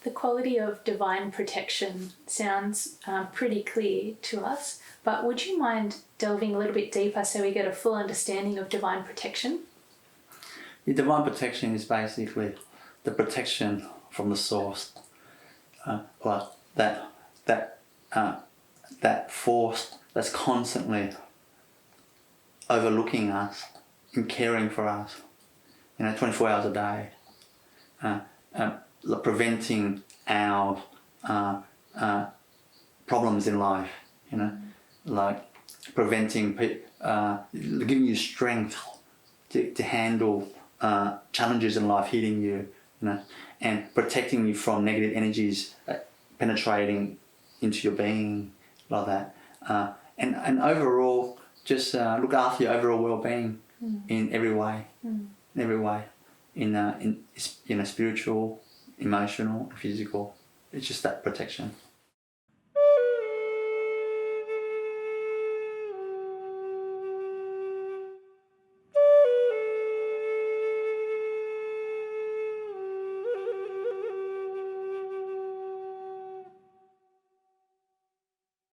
The quality of divine protection sounds pretty clear to us, but would you mind delving a little bit deeper so we get a full understanding of divine protection? The divine protection is basically the protection from the source, like that force that's constantly overlooking us and caring for us, 24 hours a day, preventing our problems in life, like preventing, giving you strength to handle challenges in life hitting you, and protecting you from negative energies penetrating into your being, like that, and overall just look after your overall well-being in every way, in spiritual, emotional, physical. It's just that protection.